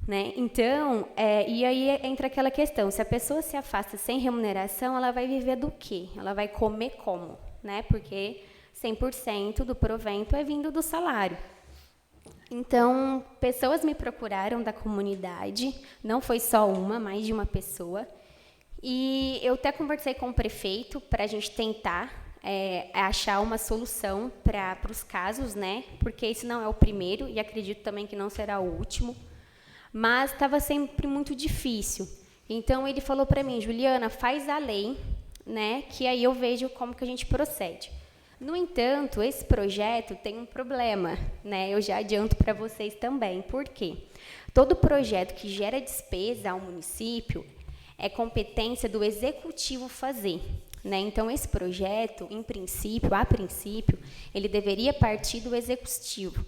né? Então, e aí entra aquela questão, se a pessoa se afasta sem remuneração, ela vai viver do quê? Ela vai comer como? Né? Porque 100% do provento é vindo do salário. Então, pessoas me procuraram da comunidade, não foi só uma, mais de uma pessoa, e eu até conversei com o prefeito para a gente tentar achar uma solução para os casos, né? Porque esse não é o primeiro e acredito também que não será o último, mas estava sempre muito difícil. Então, ele falou para mim, Juliana, faz a lei, né? Que aí eu vejo como que a gente procede. No entanto, esse projeto tem um problema, né? Eu já adianto para vocês também. Por quê? Todo projeto que gera despesa ao município é competência do executivo fazer, né? Então, esse projeto, em princípio, a princípio, ele deveria partir do executivo.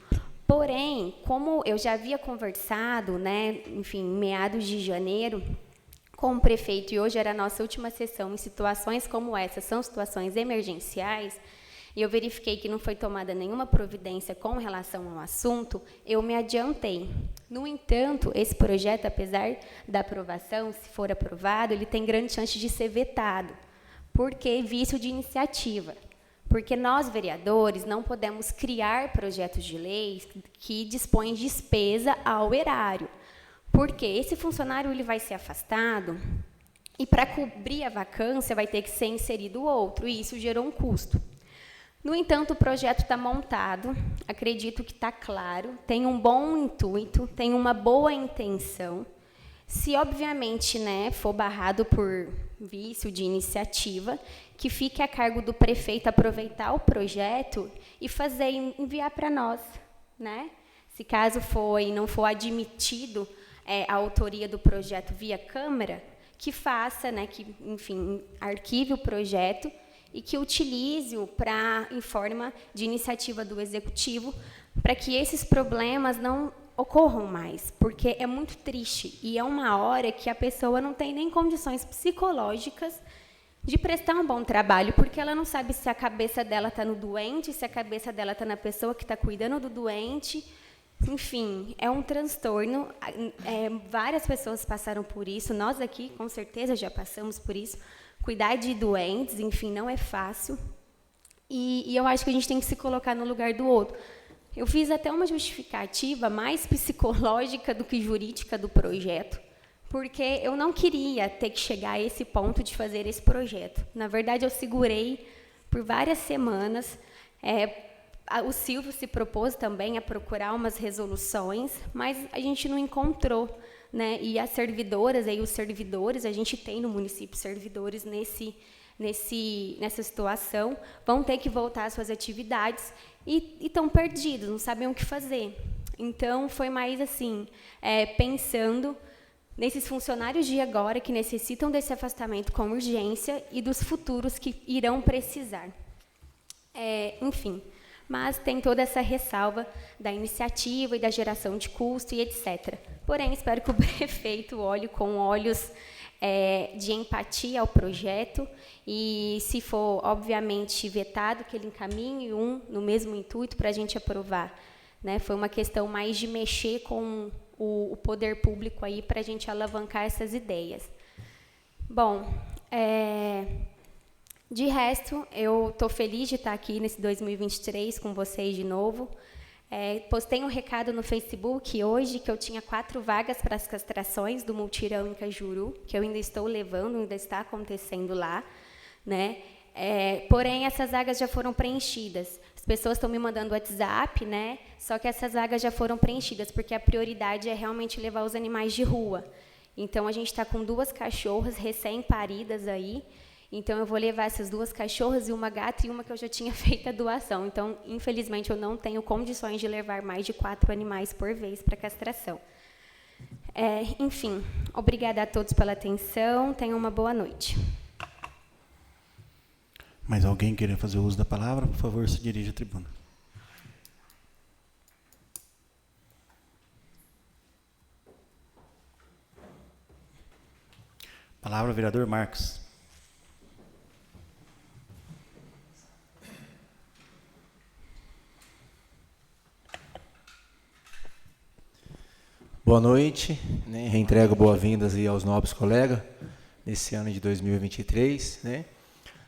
Porém, como eu já havia conversado, né, enfim, em meados de janeiro, com o prefeito, e hoje era a nossa última sessão, em situações como essa, são situações emergenciais, e eu verifiquei que não foi tomada nenhuma providência com relação ao assunto, eu me adiantei. No entanto, esse projeto, apesar da aprovação, se for aprovado, ele tem grande chance de ser vetado. Por que vício de iniciativa? Porque nós, vereadores, não podemos criar projetos de lei que dispõem despesa ao erário. Porque esse funcionário ele vai ser afastado e, para cobrir a vacância, vai ter que ser inserido outro, e isso gerou um custo. No entanto, o projeto está montado, acredito que está claro, tem um bom intuito, tem uma boa intenção. Se, obviamente, né, for barrado por vício de iniciativa, que fique a cargo do prefeito aproveitar o projeto e fazer, enviar para nós, né? Se caso não for admitido a autoria do projeto via Câmara, que faça, né, que, enfim, arquive o projeto e que utilize-o em forma de iniciativa do Executivo, para que esses problemas não ocorram mais, porque é muito triste e é uma hora que a pessoa não tem nem condições psicológicas de prestar um bom trabalho, porque ela não sabe se a cabeça dela está no doente, se a cabeça dela está na pessoa que está cuidando do doente. Enfim, é um transtorno. Várias pessoas passaram por isso, nós aqui, com certeza, já passamos por isso. Cuidar de doentes, enfim, não é fácil. E eu acho que a gente tem que se colocar no lugar do outro. Eu fiz até uma justificativa mais psicológica do que jurídica do projeto, porque eu não queria ter que chegar a esse ponto de fazer esse projeto. Na verdade, eu segurei por várias semanas. O Silvio se propôs também a procurar umas resoluções, mas a gente não encontrou, né? E as servidoras, os servidores, a gente tem no município servidores nessa situação, vão ter que voltar às suas atividades e estão perdidos, não sabem o que fazer. Então, foi mais assim, pensando nesses funcionários de agora que necessitam desse afastamento com urgência e dos futuros que irão precisar. Enfim, mas tem toda essa ressalva da iniciativa e da geração de custo e etc. Porém, espero que o prefeito olhe com olhos de empatia ao projeto e, se for, obviamente, vetado, que ele encaminhe no mesmo intuito para a gente aprovar. Né? Foi uma questão mais de mexer com o poder público aí para a gente alavancar essas ideias. Bom, de resto, eu estou feliz de estar aqui nesse 2023 com vocês de novo. Postei um recado no Facebook hoje que eu tinha 4 vagas para as castrações do Multirão em Cajuru, que eu ainda estou levando, ainda está acontecendo lá, né? Porém, essas vagas já foram preenchidas. As pessoas estão me mandando WhatsApp, né? Só que essas vagas já foram preenchidas, porque a prioridade é realmente levar os animais de rua. Então, a gente está com 2 cachorras recém-paridas aí. Então, eu vou levar essas 2 cachorras e uma gata e uma que eu já tinha feito a doação. Então, infelizmente, eu não tenho condições de levar mais de 4 animais por vez para castração. Enfim, obrigada a todos pela atenção. Tenham uma boa noite. Mais alguém queira fazer uso da palavra? Por favor, se dirija à tribuna. Palavra, vereador Marcos. Boa noite, né? Reentrego boas-vindas aí aos nobres colegas nesse ano de 2023, né?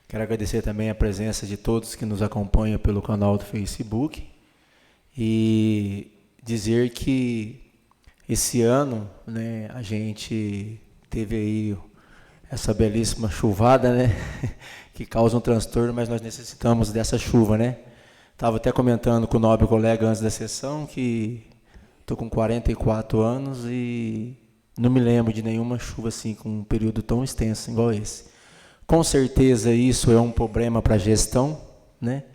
Quero agradecer também a presença de todos que nos acompanham pelo canal do Facebook e dizer que esse ano, né, a gente teve aí essa belíssima chuvada, né, que causa um transtorno, mas nós necessitamos dessa chuva, né? Estava até comentando com o nobre colega antes da sessão que estou com 44 anos e não me lembro de nenhuma chuva assim com um período tão extenso igual esse. Com certeza isso é um problema para a gestão, né?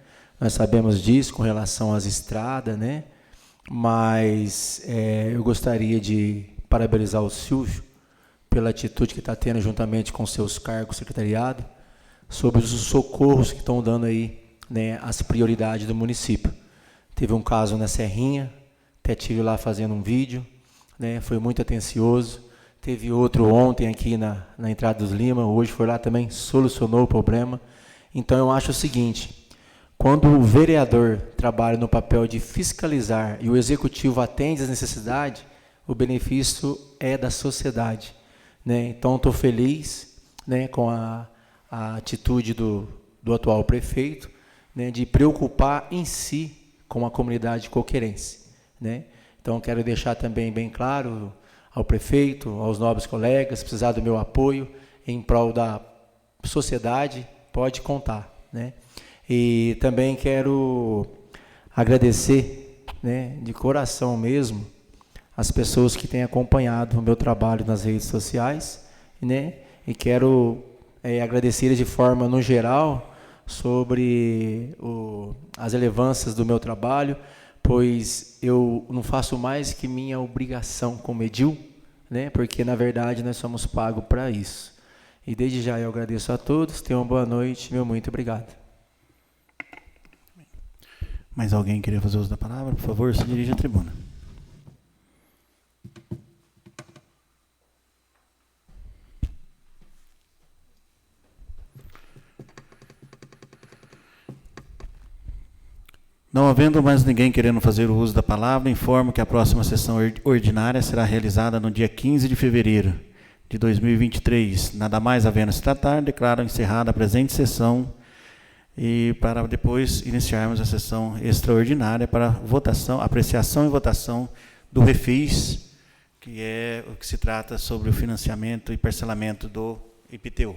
Nós sabemos disso com relação às estradas, né? Mas eu gostaria de parabenizar o Silvio pela atitude que está tendo juntamente com seus cargos secretariado sobre os socorros que estão dando aí, né, as prioridades do município. Teve um caso na Serrinha, até estive lá fazendo um vídeo, né, foi muito atencioso. Teve outro ontem aqui na entrada dos Lima, hoje foi lá também, solucionou o problema. Então eu acho o seguinte, quando o vereador trabalha no papel de fiscalizar e o executivo atende às necessidades, o benefício é da sociedade, né? Então estou feliz, né, com a atitude do atual prefeito, né, de preocupar em si com a comunidade coqueirense, né? Então quero deixar também bem claro ao prefeito, aos nobres colegas, precisar do meu apoio em prol da sociedade, pode contar, né? E também quero agradecer, né, de coração mesmo, as pessoas que têm acompanhado o meu trabalho nas redes sociais, né? E quero agradecer de forma no geral sobre as relevâncias do meu trabalho, pois eu não faço mais que minha obrigação como edil, né? Porque na verdade nós somos pagos para isso. E desde já eu agradeço a todos, tenham uma boa noite, meu muito obrigado. Mais alguém queria fazer uso da palavra? Por favor, se dirija à tribuna. Não havendo mais ninguém querendo fazer o uso da palavra, informo que a próxima sessão ordinária será realizada no dia 15 de fevereiro de 2023. Nada mais havendo se tratar, declaro encerrada a presente sessão e para depois iniciarmos a sessão extraordinária para votação, apreciação e votação do refis, que é o que se trata sobre o financiamento e parcelamento do IPTU.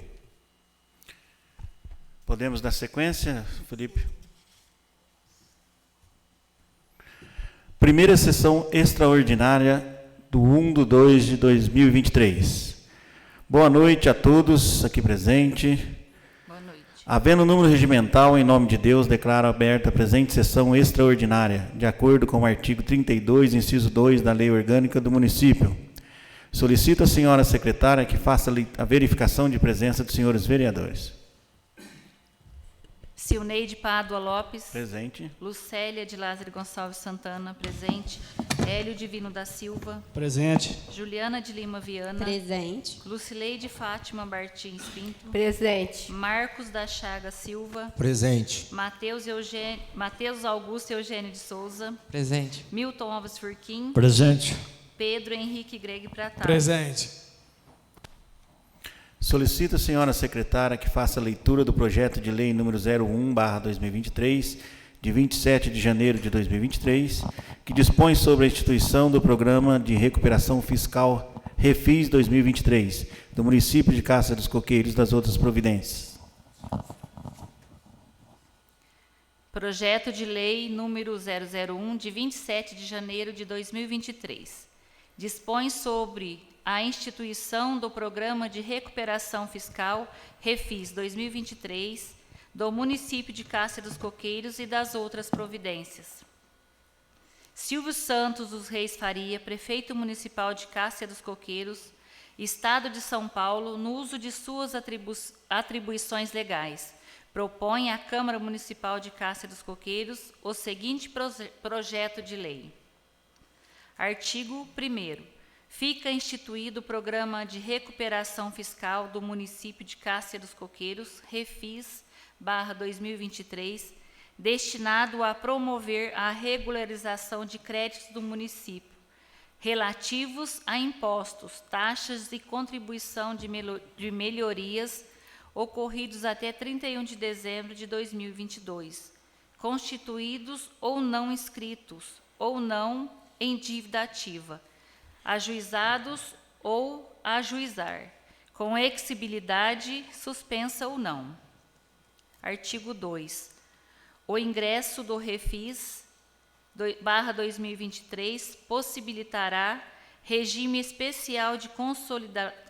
Podemos dar sequência, Felipe? Primeira sessão extraordinária do 1/2 de 2023. Boa noite a todos aqui presentes. Boa noite. Havendo número regimental, em nome de Deus, declaro aberta a presente sessão extraordinária, de acordo com o artigo 32, inciso 2 da Lei Orgânica do Município. Solicito à senhora secretária que faça a verificação de presença dos senhores vereadores. Silneide Pádua Lopes. Presente. Lucélia de Lázaro Gonçalves Santana. Presente. Hélio Divino da Silva. Presente. Juliana de Lima Viana. Presente. Lucileide Fátima Martins Pinto. Presente. Marcos da Chaga Silva. Presente. Mateus Augusto Eugênio de Souza. Presente. Milton Alves Furquim. Presente. Pedro Henrique Greg Pratá. Presente. Solicito à senhora secretária que faça a leitura do projeto de lei número 01/2023, de 27 de janeiro de 2023, que dispõe sobre a instituição do Programa de Recuperação Fiscal Refis 2023, do município de Cássia dos Coqueiros e das outras providências. Projeto de lei número 001, de 27 de janeiro de 2023. Dispõe sobre a instituição do Programa de Recuperação Fiscal Refis 2023 do município de Cássia dos Coqueiros e das outras providências. Silvio Santos dos Reis Faria, prefeito municipal de Cássia dos Coqueiros, Estado de São Paulo, no uso de suas atribuições legais, propõe à Câmara Municipal de Cássia dos Coqueiros o seguinte projeto de lei. Artigo 1º. Fica instituído o Programa de Recuperação Fiscal do município de Cássia dos Coqueiros, Refis/2023, destinado a promover a regularização de créditos do município, relativos a impostos, taxas e contribuição de melhorias ocorridos até 31 de dezembro de 2022, constituídos ou não inscritos, ou não em dívida ativa, ajuizados ou ajuizar, com exigibilidade suspensa ou não. Artigo 2. O ingresso do Refis /2023 possibilitará regime especial de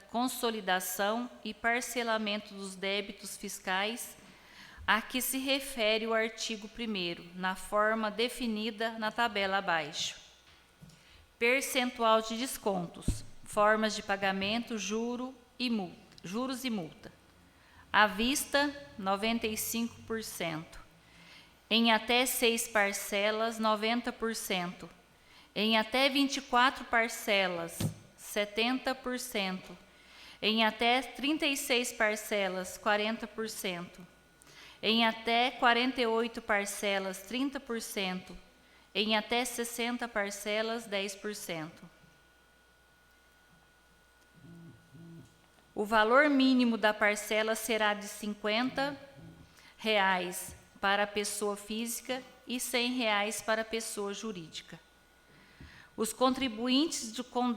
consolidação e parcelamento dos débitos fiscais a que se refere o artigo 1º, na forma definida na tabela abaixo. Percentual de descontos, formas de pagamento, juros e multa. À vista, 95%. Em até 6 parcelas, 90%. Em até 24 parcelas, 70%. Em até 36 parcelas, 40%. Em até 48 parcelas, 30%. Em até 60 parcelas, 10%. O valor mínimo da parcela será de R$ 50 para a pessoa física e R$ 100 para a pessoa jurídica. Os contribuintes com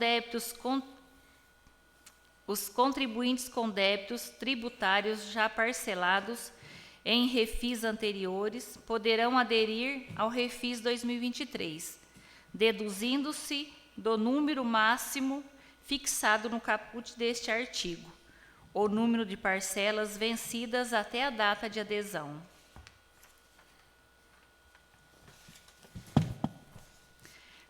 débitos tributários já parcelados em refis anteriores poderão aderir ao Refis 2023, deduzindo-se do número máximo fixado no caput deste artigo, o número de parcelas vencidas até a data de adesão.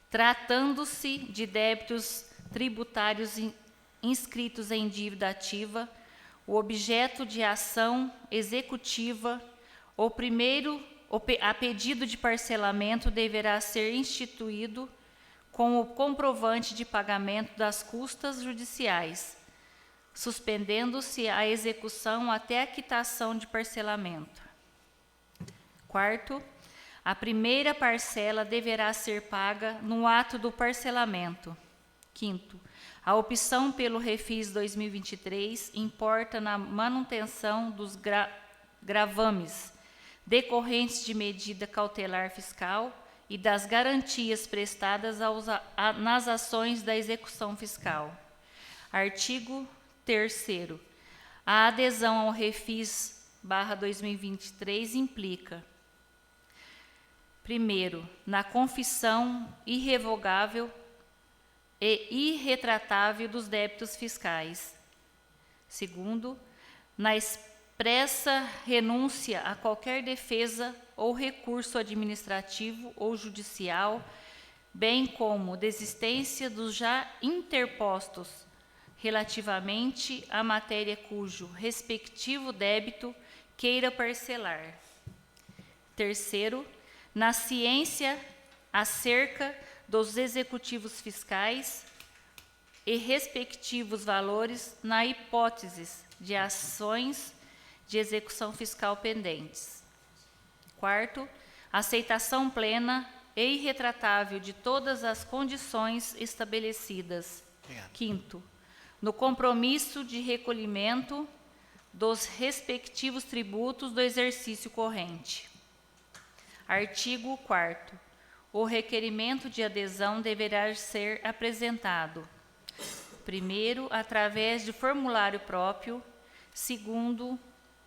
Tratando-se de débitos tributários inscritos em dívida ativa, o objeto de ação executiva, a pedido de parcelamento, deverá ser instituído com o comprovante de pagamento das custas judiciais, suspendendo-se a execução até a quitação de parcelamento. Quarto, a primeira parcela deverá ser paga no ato do parcelamento. Quinto, a opção pelo Refis 2023 importa na manutenção dos gravames decorrentes de medida cautelar fiscal e das garantias prestadas nas ações da execução fiscal. Artigo 3º. A adesão ao Refis /2023 implica: primeiro, na confissão irrevogável e irretratável dos débitos fiscais. Segundo, na expressa renúncia a qualquer defesa ou recurso administrativo ou judicial, bem como desistência dos já interpostos relativamente à matéria cujo respectivo débito queira parcelar. Terceiro, na ciência acerca dos executivos fiscais e respectivos valores na hipótese de ações de execução fiscal pendentes. Quarto, aceitação plena e irretratável de todas as condições estabelecidas. Quinto, no compromisso de recolhimento dos respectivos tributos do exercício corrente. Artigo 4º. O requerimento de adesão deverá ser apresentado, primeiro, através de formulário próprio, segundo,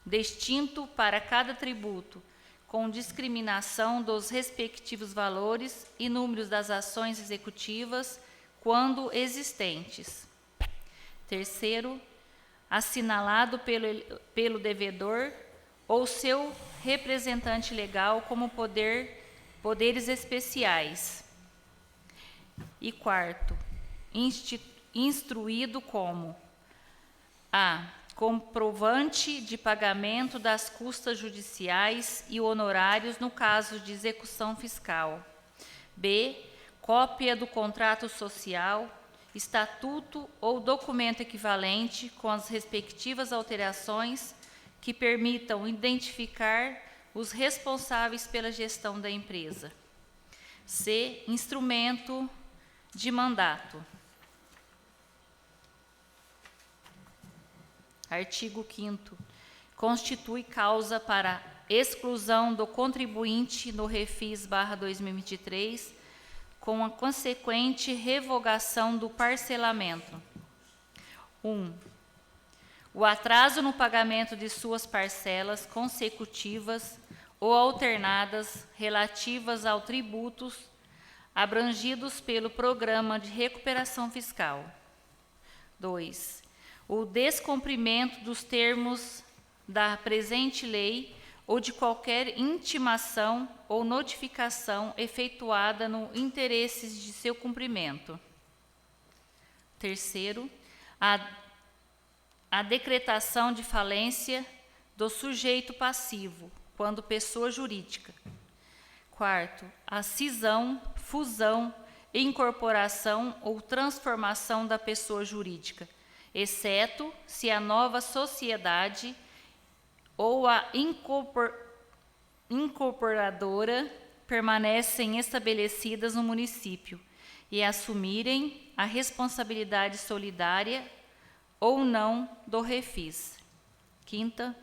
distinto para cada tributo, com discriminação dos respectivos valores e números das ações executivas, quando existentes. Terceiro, assinalado pelo devedor ou seu representante legal como poderes especiais. E quarto, instruído como a comprovante de pagamento das custas judiciais e honorários no caso de execução fiscal. B, cópia do contrato social, estatuto ou documento equivalente com as respectivas alterações que permitam identificar os responsáveis pela gestão da empresa. C, instrumento de mandato. Artigo 5º. Constitui causa para exclusão do contribuinte no Refis/2023, com a consequente revogação do parcelamento. 1. O atraso no pagamento de suas parcelas consecutivas ou alternadas relativas ao tributos abrangidos pelo Programa de Recuperação Fiscal. 2. O descumprimento dos termos da presente lei ou de qualquer intimação ou notificação efetuada no interesse de seu cumprimento. 3º, a decretação de falência do sujeito passivo, quando pessoa jurídica. 4º, a cisão, fusão, incorporação ou transformação da pessoa jurídica, exceto se a nova sociedade ou a incorporadora permanecem estabelecidas no município e assumirem a responsabilidade solidária ou não do refis. 5º,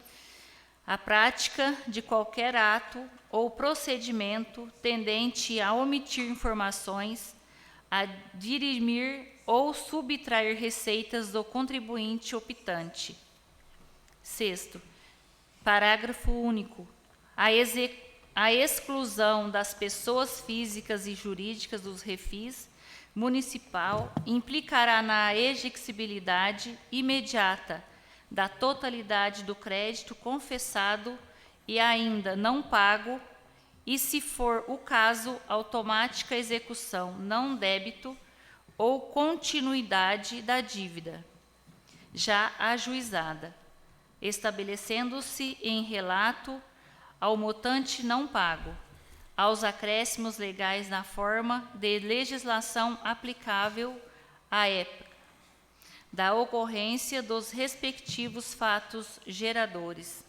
a prática de qualquer ato ou procedimento tendente a omitir informações, a dirimir ou subtrair receitas do contribuinte optante. 6º, parágrafo único. A exclusão das pessoas físicas e jurídicas dos refis municipal implicará na exigibilidade imediata da totalidade do crédito confessado e ainda não pago, e, se for o caso, automática execução não débito ou continuidade da dívida já ajuizada, estabelecendo-se em relato ao montante não pago, aos acréscimos legais na forma de legislação aplicável à época da ocorrência dos respectivos fatos geradores.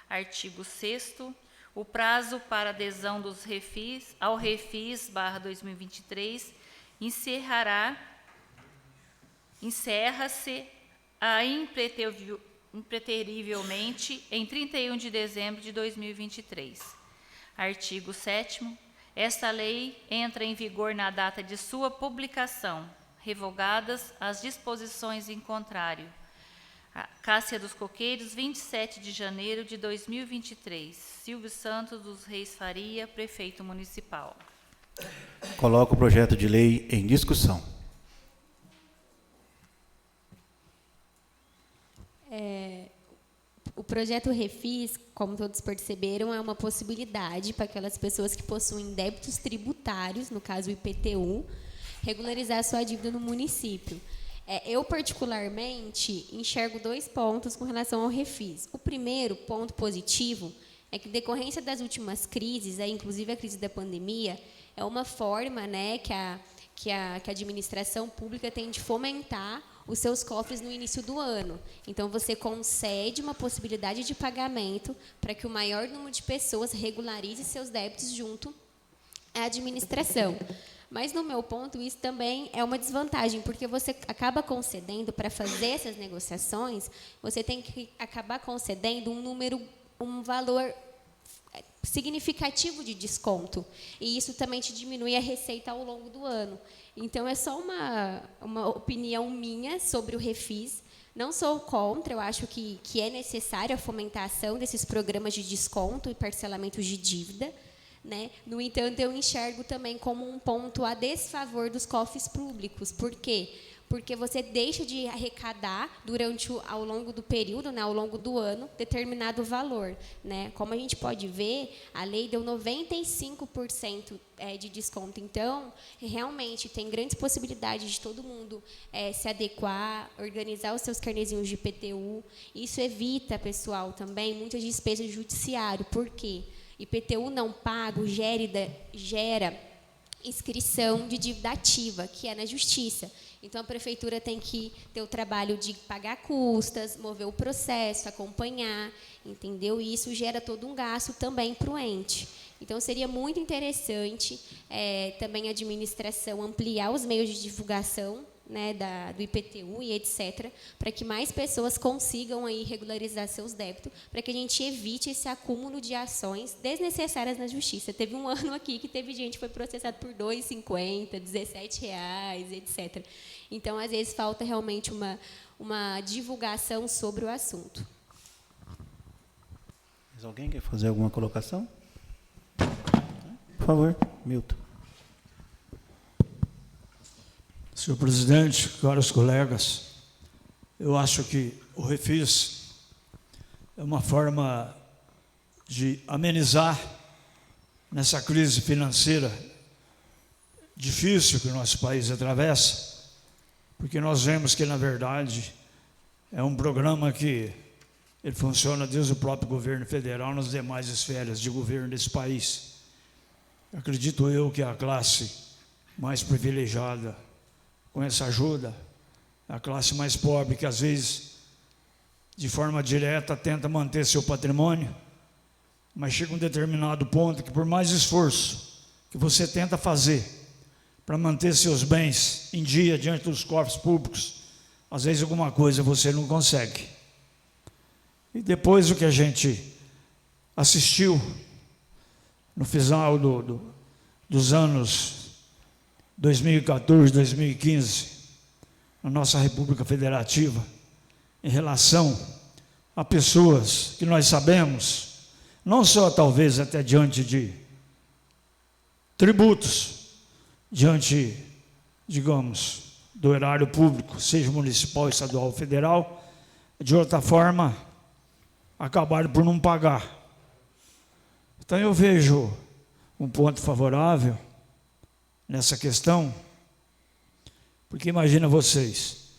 Artigo 6º. O prazo para adesão dos refis ao Refis/2023 encerra-se impreterivelmente em 31 de dezembro de 2023. Artigo 7º. Esta lei entra em vigor na data de sua publicação, revogadas as disposições em contrário. Cássia dos Coqueiros, 27 de janeiro de 2023. Silvio Santos dos Reis Faria, prefeito municipal. Coloco o projeto de lei em discussão. O projeto Refis, como todos perceberam, é uma possibilidade para aquelas pessoas que possuem débitos tributários, no caso o IPTU, regularizar a sua dívida no município. Eu, particularmente, enxergo 2 pontos com relação ao Refis. O primeiro ponto positivo é que, decorrência das últimas crises, inclusive a crise da pandemia, é uma forma, né, que a administração pública tem de fomentar os seus cofres no início do ano. Então, você concede uma possibilidade de pagamento para que o maior número de pessoas regularize seus débitos junto à administração. Mas, no meu ponto, isso também é uma desvantagem, porque você acaba concedendo, para fazer essas negociações, você tem que acabar concedendo um valor significativo de desconto. E isso também te diminui a receita ao longo do ano. Então, é só uma opinião minha sobre o Refis. Não sou contra, eu acho que é necessária a fomentação desses programas de desconto e parcelamentos de dívida, né? No entanto, eu enxergo também como um ponto a desfavor dos cofres públicos. Por quê? Porque você deixa de arrecadar ao longo do período, né, ao longo do ano, determinado valor, né? Como a gente pode ver, a lei deu 95% de desconto. Então, realmente, tem grandes possibilidades de todo mundo se adequar, organizar os seus carnezinhos de IPTU. Isso evita, pessoal, também muitas despesas de judiciário. Por quê? IPTU não pago gera inscrição de dívida ativa, que é na justiça. Então, a prefeitura tem que ter o trabalho de pagar custas, mover o processo, acompanhar, entendeu? E isso gera todo um gasto também para o ente. Então, seria muito interessante também a administração ampliar os meios de divulgação, né, do IPTU e etc., para que mais pessoas consigam aí regularizar seus débitos, para que a gente evite esse acúmulo de ações desnecessárias na justiça. Teve um ano aqui que teve gente que foi processada por R$ 2,50, R$ 17, etc. Então, às vezes, falta realmente uma divulgação sobre o assunto. Mas alguém quer fazer alguma colocação? Por favor, Milton. Senhor presidente, caros colegas, eu acho que o refis é uma forma de amenizar nessa crise financeira difícil que o nosso país atravessa, porque nós vemos que, na verdade, é um programa que ele funciona desde o próprio governo federal nas demais esferas de governo desse país. Acredito eu que a classe mais privilegiada com essa ajuda, a classe mais pobre, que às vezes, de forma direta, tenta manter seu patrimônio, mas chega um determinado ponto que, por mais esforço que você tenta fazer para manter seus bens em dia diante dos cofres públicos, às vezes alguma coisa você não consegue. E depois o que a gente assistiu no final dos anos 2014, 2015, na nossa República Federativa, em relação a pessoas que nós sabemos, não só talvez até diante de tributos, diante, digamos, do erário público, seja municipal, estadual ou federal, de outra forma, acabaram por não pagar. Então eu vejo um ponto favorável nessa questão, porque imagina vocês,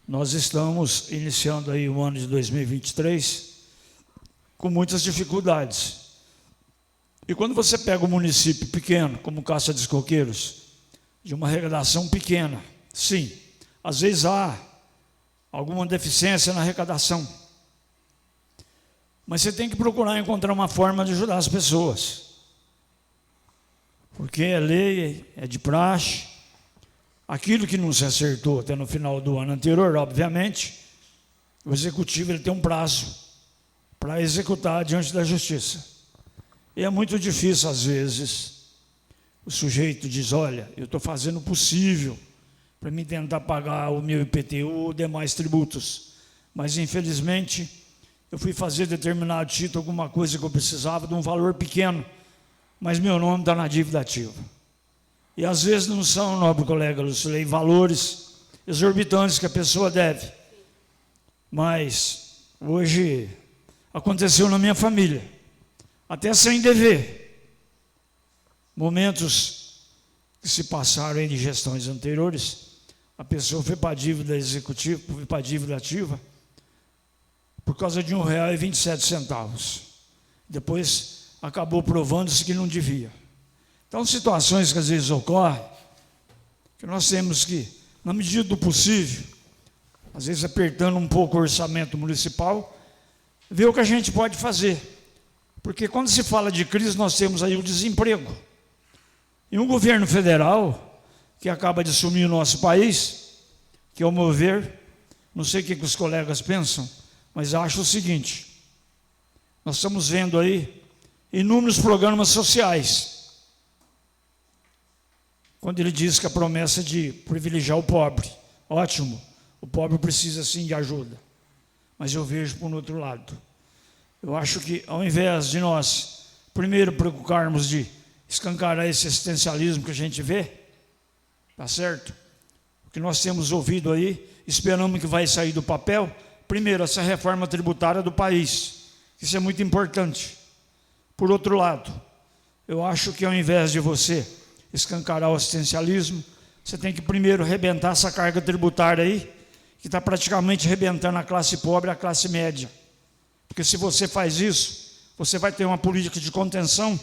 nós estamos iniciando aí o ano de 2023 com muitas dificuldades. E quando você pega um município pequeno, como Caça dos Coqueiros, de uma arrecadação pequena, sim, às vezes há alguma deficiência na arrecadação, mas você tem que procurar encontrar uma forma de ajudar as pessoas. Porque é lei, é de praxe. Aquilo que não se acertou até no final do ano anterior, obviamente, o executivo ele tem um prazo para executar diante da justiça. E é muito difícil, às vezes, o sujeito diz, olha, eu estou fazendo o possível para me tentar pagar o meu IPTU, demais tributos, mas, infelizmente, eu fui fazer determinado título, alguma coisa que eu precisava de um valor pequeno, mas meu nome está na dívida ativa. E às vezes não são, nobre colega Lucilei, valores exorbitantes que a pessoa deve. Mas hoje aconteceu na minha família, até sem dever. Momentos que se passaram em gestões anteriores, a pessoa foi para a dívida executiva, foi para a dívida ativa, por causa de R$ 1,27. Depois acabou provando-se que não devia. Então, situações que às vezes ocorrem, que nós temos que, na medida do possível, às vezes apertando um pouco o orçamento municipal, ver o que a gente pode fazer. Porque quando se fala de crise, nós temos aí o desemprego. E um governo federal, que acaba de assumir o nosso país, que ao meu ver, não sei o que os colegas pensam, mas acho o seguinte, nós estamos vendo aí inúmeros programas sociais, quando ele diz que a promessa é de privilegiar o pobre, ótimo, o pobre precisa sim de ajuda, mas eu vejo por outro lado, eu acho que ao invés de nós primeiro preocuparmos de escancarar esse assistencialismo que a gente vê, tá certo? O que nós temos ouvido aí, esperamos que vai sair do papel, primeiro, essa reforma tributária do país, isso é muito importante. Por outro lado, eu acho que ao invés de você escancarar o assistencialismo, você tem que primeiro arrebentar essa carga tributária aí, que está praticamente arrebentando a classe pobre e a classe média. Porque se você faz isso, você vai ter uma política de contenção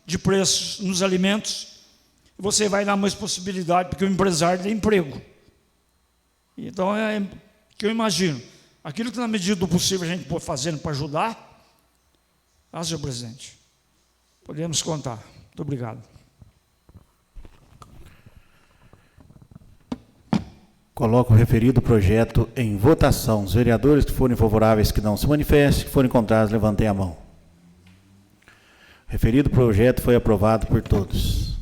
de preços nos alimentos, e você vai dar mais possibilidade, porque o empresário tem emprego. Então, é o que eu imagino. Aquilo que na medida do possível a gente pode fazendo para ajudar, senhor presidente, podemos contar. Muito obrigado. Coloco o referido projeto em votação. Os vereadores que forem favoráveis que não se manifestem, que forem contrários, levantem a mão. O referido projeto foi aprovado por todos.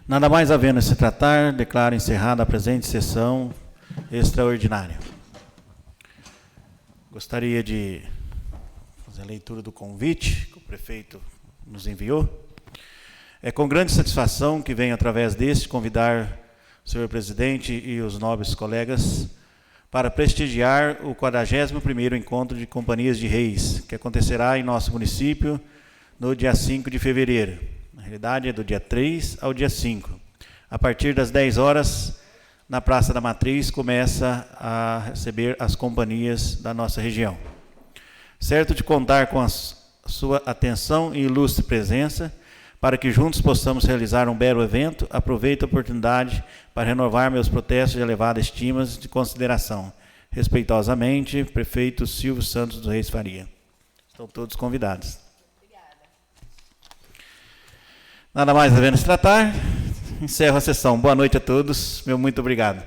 Nada mais havendo a se tratar, declaro encerrada a presente sessão extraordinária. Gostaria de fazer a leitura do convite que o prefeito nos enviou. É com grande satisfação que venho, através deste, convidar o senhor presidente e os nobres colegas para prestigiar o 41º Encontro de Companhias de Reis, que acontecerá em nosso município no dia 5 de fevereiro. Na realidade, é do dia 3 ao dia 5. A partir das 10 horas, na Praça da Matriz, começa a receber as companhias da nossa região. Certo de contar com a sua atenção e ilustre presença, para que juntos possamos realizar um belo evento, aproveito a oportunidade para renovar meus protestos de elevada estima e de consideração. Respeitosamente, prefeito Silvio Santos dos Reis Faria. Estão todos convidados. Obrigada. Nada mais havendo se tratar, encerro a sessão. Boa noite a todos, meu muito obrigado.